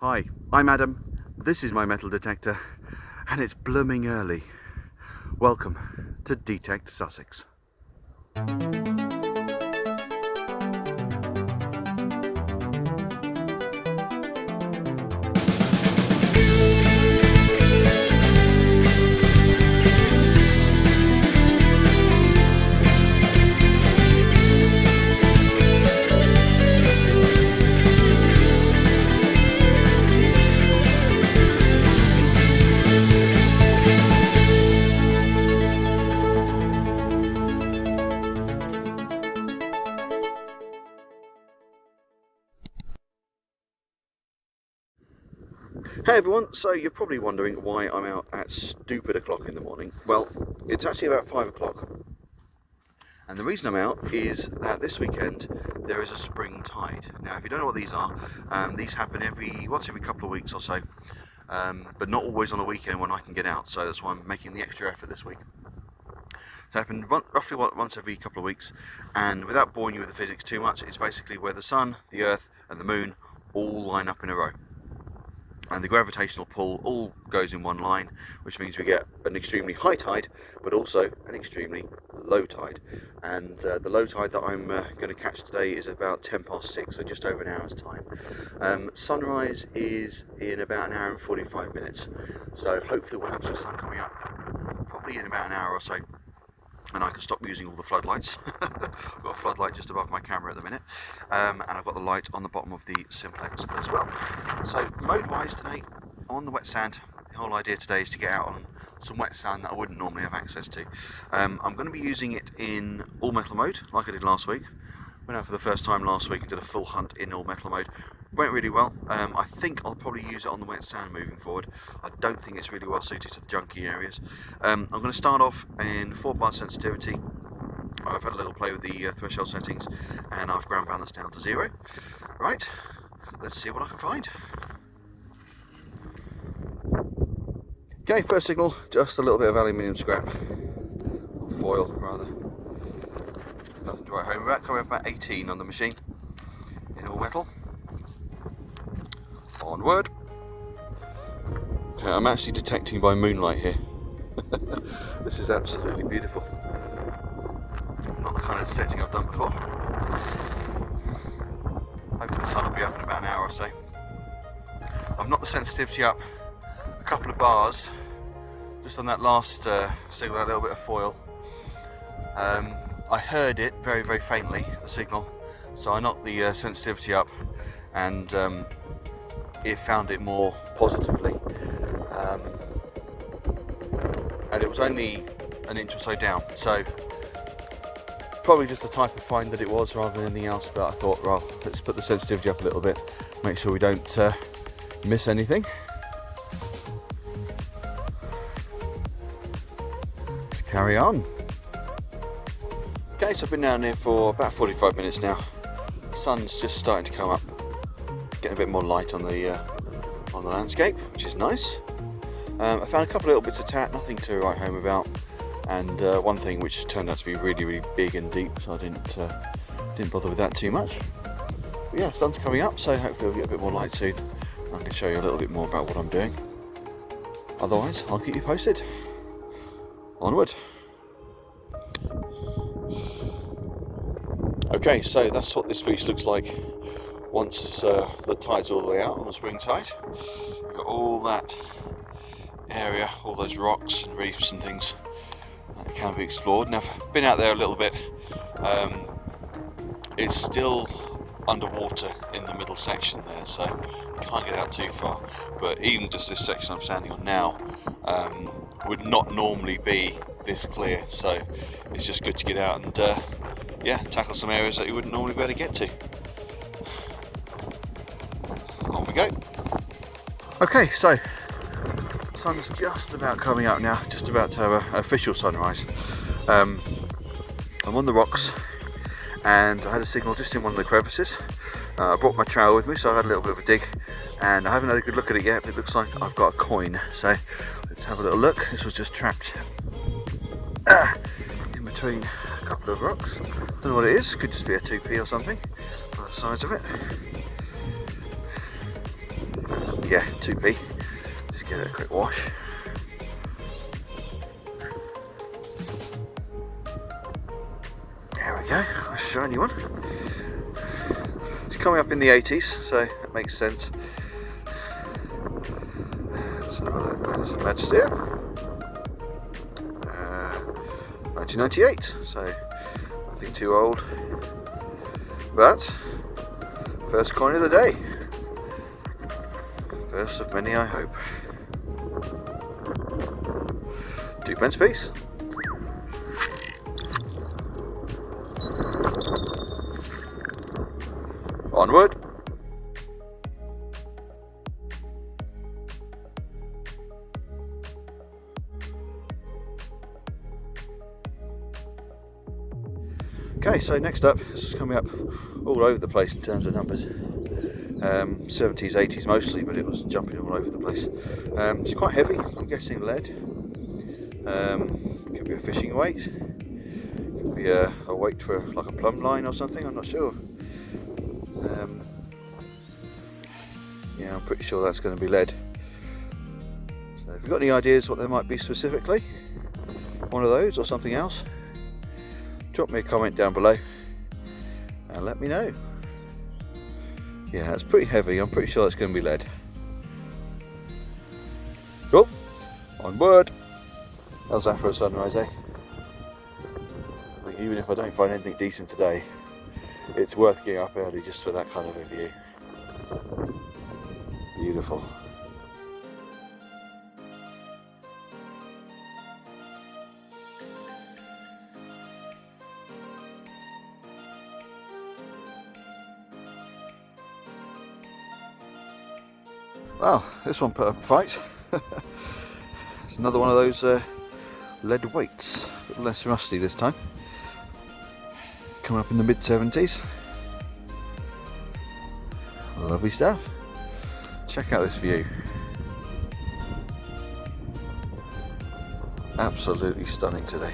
Hi, I'm Adam, this is my metal detector, and it's blooming early. Welcome to D-Tekt Sussex. Hey everyone, so you're probably wondering why I'm out at stupid o'clock in the morning. Well, it's actually about 5 o'clock. And the reason I'm out is that this weekend there is a spring tide. Now, if you don't know what these are, these happen once every couple of weeks or so, but not always on a weekend when I can get out. So that's why I'm making the extra effort this week. It happens roughly once every couple of weeks, and without boring you with the physics too much, it's basically where the sun, the earth, and the moon all line up in a row. And the gravitational pull all goes in one line, which means we get an extremely high tide, but also an extremely low tide. And the low tide that I'm going to catch today is about 10 past 6, so just over an hour's time. Sunrise is in about an hour and 45 minutes, so hopefully we'll have some sun coming up probably in about an hour or so, and I can stop using all the floodlights. I've got a floodlight just above my camera at the minute, and I've got the light on the bottom of the Simplex as well. So mode wise today, I'm on the wet sand. The whole idea today is to get out on some wet sand that I wouldn't normally have access to. I'm going to be using it in all metal mode like I did last week. Went out for the first time last week and did a full hunt in all metal mode. Went really well. I think I'll probably use it on the wet sand moving forward. I don't think it's really well suited to the junky areas. I'm going to start off in 4-bar sensitivity. I've had a little play with the threshold settings, and I've ground balance down to 0. Right, let's see what I can find. Okay, first signal, just a little bit of aluminium scrap, or foil rather. Nothing to write home about. Coming up about 18 on the machine in all metal. Onward. Okay, I'm actually detecting by moonlight here. This is absolutely beautiful. Not the kind of detecting I've done before. Hopefully the sun will be up in about an hour or so. I've knocked the sensitivity up a couple of bars just on that last signal, that little bit of foil. I heard it very, very faintly, the signal, so I knocked the sensitivity up, and it found it more positively, and it was only an inch or so down, so probably just the type of find that it was rather than anything else. But I thought, well, let's put the sensitivity up a little bit, make sure we don't miss anything. Let's carry on. Okay, so I've been down here for about 45 minutes now. The sun's just starting to come up, getting a bit more light on the landscape, which is nice. I found a couple of little bits of tat, nothing to write home about, and one thing which turned out to be really, really big and deep, so I didn't bother with that too much. But yeah, sun's coming up, so hopefully we'll get a bit more light soon. I can show you a little bit more about what I'm doing. Otherwise, I'll keep you posted. Onward. Okay, so that's what this beach looks like once the tide's all the way out on the spring tide. You've got all that area, all those rocks and reefs and things that can be explored. Now, I've been out there a little bit. It's still underwater in the middle section there, so you can't get out too far. But even just this section I'm standing on now would not normally be this clear, so it's just good to get out and yeah, tackle some areas that you wouldn't normally be able to get to. On we go. Okay, so sun's just about coming up now, just about to have an official sunrise. I'm on the rocks, and I had a signal just in one of the crevices. I brought my trowel with me, so I had a little bit of a dig, and I haven't had a good look at it yet, but it looks like I've got a coin. So let's have a little look. This was just trapped in between a couple of rocks. Don't know what it is, could just be a 2p or something by the size of it. yeah, 2p. Just give it a quick wash. There we go, a shiny one. It's coming up in the 80s, so that makes sense. So there's a Magister. 1998, so nothing too old. But first coin of the day. First of many, I hope. 2p piece. Onward. Okay, so next up, this is coming up all over the place in terms of numbers. 70s, 80s mostly, but it was jumping all over the place. It's quite heavy, I'm guessing lead. Could be a fishing weight. Could be a weight for like a plumb line or something, I'm not sure. Yeah, I'm pretty sure that's going to be lead. So if you've got any ideas what there might be specifically, one of those or something else, drop me a comment down below and let me know. Yeah, it's pretty heavy, I'm pretty sure it's going to be lead. Oh, onward. How's that for a sunrise, eh? I think even if I don't find anything decent today, it's worth getting up early just for that kind of a view. Beautiful. Well, this one put up a fight. It's another one of those lead weights, a bit less rusty this time. Coming up in the mid-70s. Lovely stuff. Check out this view. Absolutely stunning today.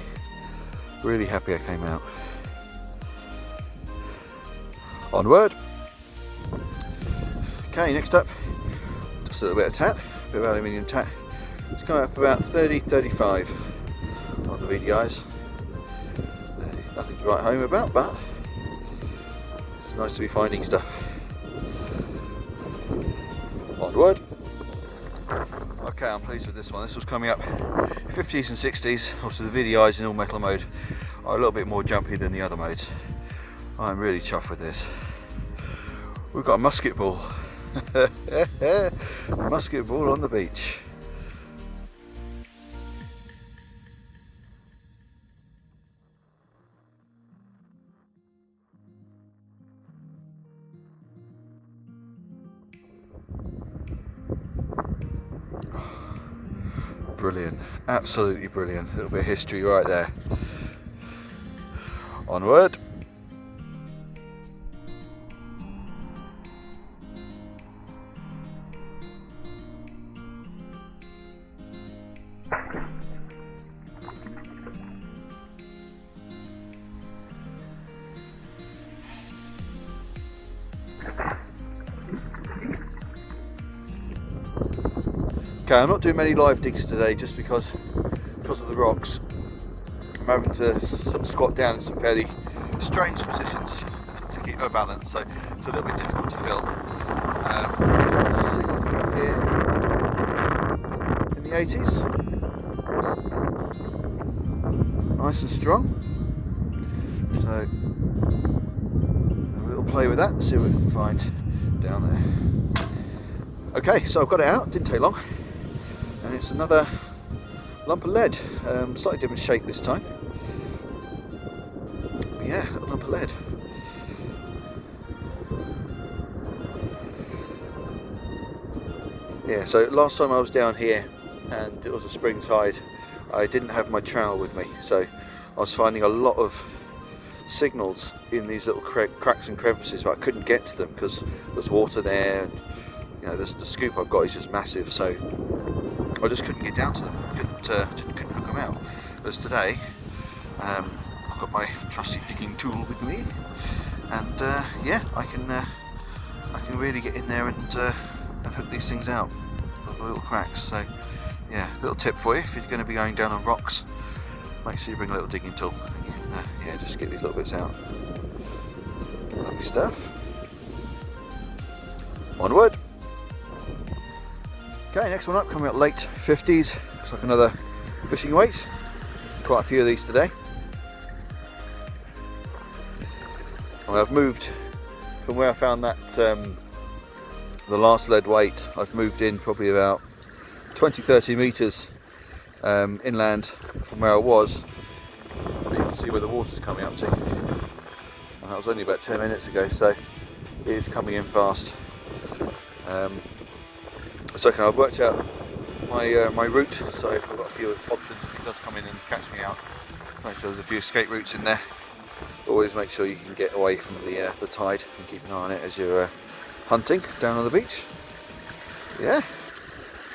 Really happy I came out. Onward. Okay, next up, just a little bit of tat, a bit of aluminium tat. It's coming up about 30-35 on the VDIs. Nothing to write home about, but it's nice to be finding stuff. Onward. Okay, I'm pleased with this one. This was coming up 50s and 60s. Also the VDIs in all metal mode are a little bit more jumpy than the other modes. I'm really chuffed with this. We've got a musket ball. A musket ball on the beach. Brilliant, absolutely brilliant. A little bit of history right there. Onward. Okay, I'm not doing many live digs today just because of the rocks. I'm having to sort of squat down in some fairly strange positions to keep my balance, so it's a little bit difficult to film. Signal coming up here in the 80s. Nice and strong. So have a little play with that and see what we can find down there. Okay, so I've got it out, didn't take long. And it's another lump of lead, slightly different shape this time. But yeah, a lump of lead. Yeah, so last time I was down here and it was a spring tide, I didn't have my trowel with me, so I was finding a lot of signals in these little cracks and crevices, but I couldn't get to them because there's water there. And, you know, the scoop I've got is just massive, so I just couldn't get down to them. Couldn't hook them out. Whereas today, I've got my trusty digging tool with me, and yeah, I can really get in there and and hook these things out with the little cracks. So yeah, little tip for you if you're going to be going down on rocks, make sure you bring a little digging tool and you can yeah, just get these little bits out. Lovely stuff. Onward. Okay, next one up, coming up late 50s. Looks like another fishing weight. Quite a few of these today. Well, I've moved from where I found that the last lead weight. I've moved in probably about 20-30 metres inland from where I was. You can see where the water's coming up to. And that was only about 10 minutes ago, so it is coming in fast. It's okay, I've worked out my route, so I've got a few options if it does come in and catch me out. Make sure there's a few escape routes in there. Always make sure you can get away from the tide and keep an eye on it as you're hunting down on the beach. Yeah,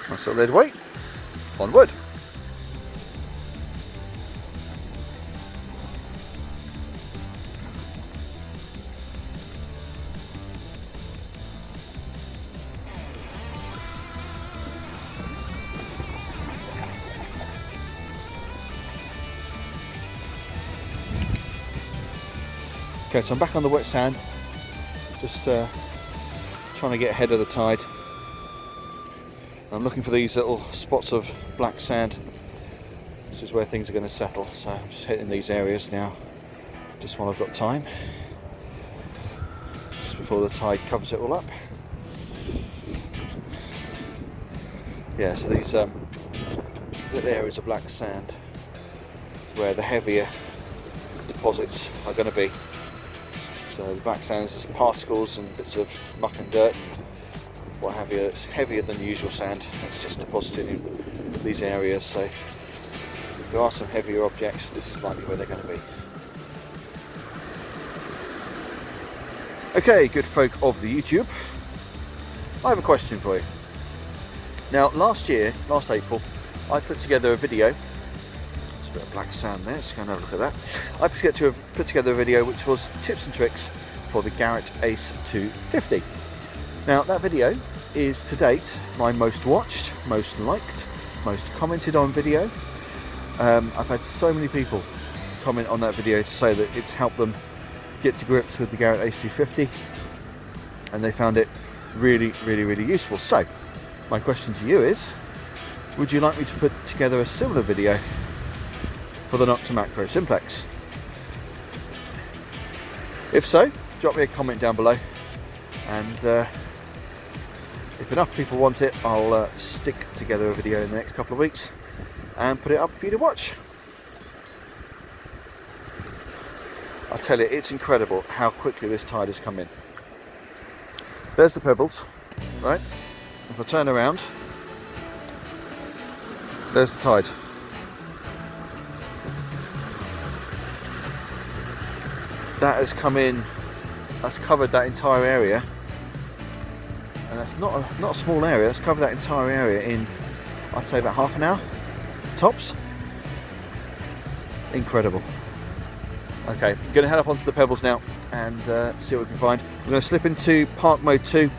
nice little lead weight. Onward. Okay, so I'm back on the wet sand, just trying to get ahead of the tide. I'm looking for these little spots of black sand. This is where things are going to settle, so I'm just hitting these areas now, just while I've got time, just before the tide covers it all up. Yeah, so these little areas of black sand is where the heavier deposits are going to be. So the black sand is just particles and bits of muck and dirt, what have you. It's heavier than the usual sand. It's just deposited in these areas. So if there are some heavier objects, this is likely where they're going to be. Okay, good folk of the YouTube, I have a question for you. Now, last April, I put together a video. Bit of black sand there, just go and have a look at that. I put together a video which was tips and tricks for the Garrett Ace 250. Now that video is to date my most watched, most liked, most commented on video. I've had so many people comment on that video to say that it's helped them get to grips with the Garrett Ace 250 and they found it really useful. So my question to you is, would you like me to put together a similar video for the Nokta Makro Simplex? If so, drop me a comment down below, and if enough people want it, I'll stick together a video in the next couple of weeks and put it up for you to watch. I tell you, it's incredible how quickly this tide has come in. There's the pebbles, right? If I turn around, there's the tide. That has come in, that's covered that entire area, and that's not a small area. That's covered that entire area in, I'd say, about half an hour tops. Incredible. Okay, I'm going to head up onto the pebbles now and see what we can find. We're going to slip into park mode 2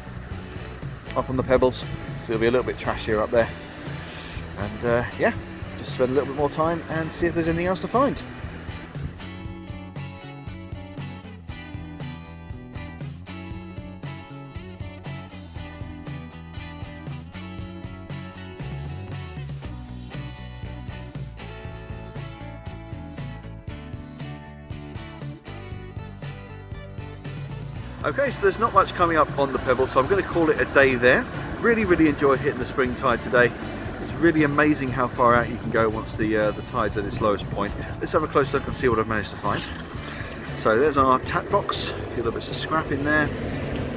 up on the pebbles, so it'll be a little bit trashier up there, and yeah, just spend a little bit more time and see if there's anything else to find. Okay, so there's not much coming up on the pebble, so I'm going to call it a day there. Really enjoyed hitting the spring tide today. It's really amazing how far out you can go once the tide's at its lowest point. Let's have a close look and see what I've managed to find. So there's our tack box, a few little bits of scrap in there.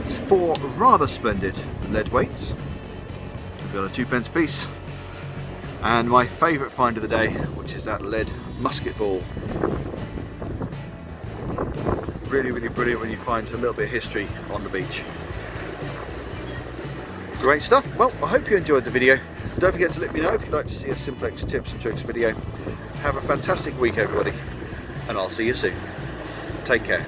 It's 4 rather splendid lead weights. We've got a 2p piece. And my favourite find of the day, which is that lead musket ball. Really brilliant when you find a little bit of history on the beach. Great stuff. Well, I hope you enjoyed the video. Don't forget to let me know if you'd like to see a Simplex tips and tricks video. Have a fantastic week, everybody, and I'll see you soon. Take care.